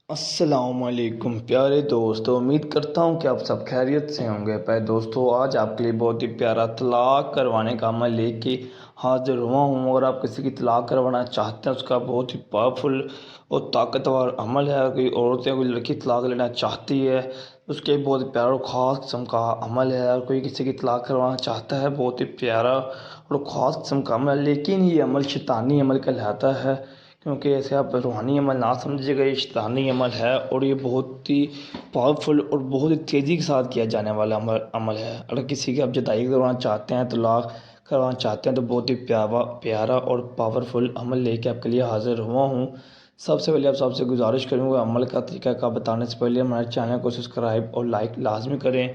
السلام علیکم پیارے دوستو، امید کرتا ہوں کہ آپ سب خیریت سے ہوں گے۔ پہلے دوستو، آج آپ کے لیے بہت ہی پیارا طلاق کروانے کا عمل لے کے حاضر ہوا ہوں۔ اور آپ کسی کی طلاق کروانا چاہتے ہیں، اس کا بہت ہی پاورفل اور طاقتور عمل ہے۔ کوئی عورت یا کوئی لڑکی طلاق لینا چاہتی ہے، اس کے بہت ہی پیارا اور خاص قسم کا عمل ہے۔ اور کوئی کسی کی طلاق کروانا چاہتا ہے، بہت ہی پیارا اور خاص قسم کا عمل ہے، لیکن یہ عمل شیطانی عمل کہلاتا ہے، کیونکہ ایسے آپ روحانی عمل نہ سمجھے گا، یہ شیطانی عمل ہے اور یہ بہت ہی پاورفل اور بہت ہی تیزی کے ساتھ کیا جانے والا عمل ہے۔ اگر کسی کی آپ جدائی کروانا چاہتے ہیں، طلاق کروانا چاہتے ہیں، تو بہت ہی پیارا اور پاورفل عمل لے کے آپ کے لیے حاضر ہوا ہوں۔ سب سے پہلے آپ سب سے گزارش کروں گا، عمل کا طریقہ کار بتانے سے پہلے ہمارے چینل کو سبسکرائب اور لائک لازمی کریں،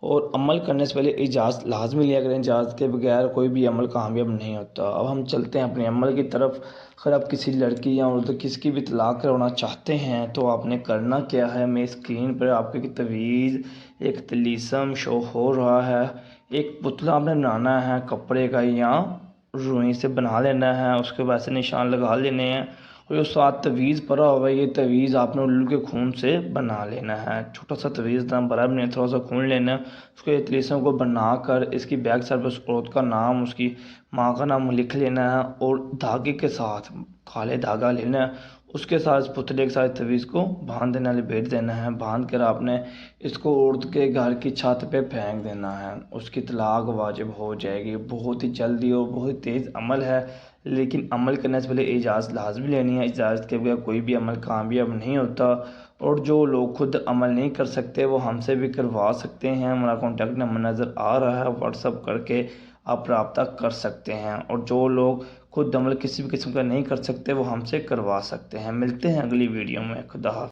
اور عمل کرنے سے پہلے اجازت لازمی لیا کریں۔ اجازت کے بغیر کوئی بھی عمل کامیاب نہیں ہوتا۔ اب ہم چلتے ہیں اپنے عمل کی طرف۔ اگر آپ کسی لڑکی یا عورت کسی کی بھی طلاق کروانا چاہتے ہیں، تو آپ نے کرنا کیا ہے، میں اسکرین پر آپ کی تویز ایک طلسم شو ہو رہا ہے۔ ایک پتلا آپ نے بنانا ہے کپڑے کا یا روئی سے بنا لینا ہے، اس کے ویسے نشان لگا لینے ہیں، اور جو ساتھ تویز پڑا ہوا ہے، یہ تویز آپ نے الو کے خون سے بنا لینا ہے۔ چھوٹا سا تویز بڑا بنے، تھوڑا سا خون لینا ہے، اس کے طلسم کو بنا کر اس کی بیک سائڈ پر اس عورت کا نام، اس کی ماں کا نام لکھ لینا ہے، اور دھاگے کے ساتھ کالے دھاگا لینا ہے، اس کے ساتھ پتلے کے ساتھ تویز کو باندھ دینا، لپیٹ دینا ہے۔ باندھ کر آپ نے اس کو عورت کے گھر کی چھت پہ پھینک دینا ہے، اس کی طلاق واجب ہو جائے گی۔ بہت ہی جلدی اور بہت ہی تیز عمل ہے، لیکن عمل کرنے سے پہلے اجازت لازمی لینی ہے۔ اجازت کے بغیر کوئی بھی عمل کامیاب نہیں ہوتا، اور جو لوگ خود عمل نہیں کر سکتے وہ ہم سے بھی کروا سکتے ہیں۔ ہمارا کانٹیکٹ نمبر نظر آ رہا ہے، واٹس اپ کر کے آپ رابطہ کر سکتے ہیں، اور جو لوگ خود عمل کسی بھی قسم کا نہیں کر سکتے وہ ہم سے کروا سکتے ہیں۔ ملتے ہیں اگلی ویڈیو میں۔ خدا حافظ۔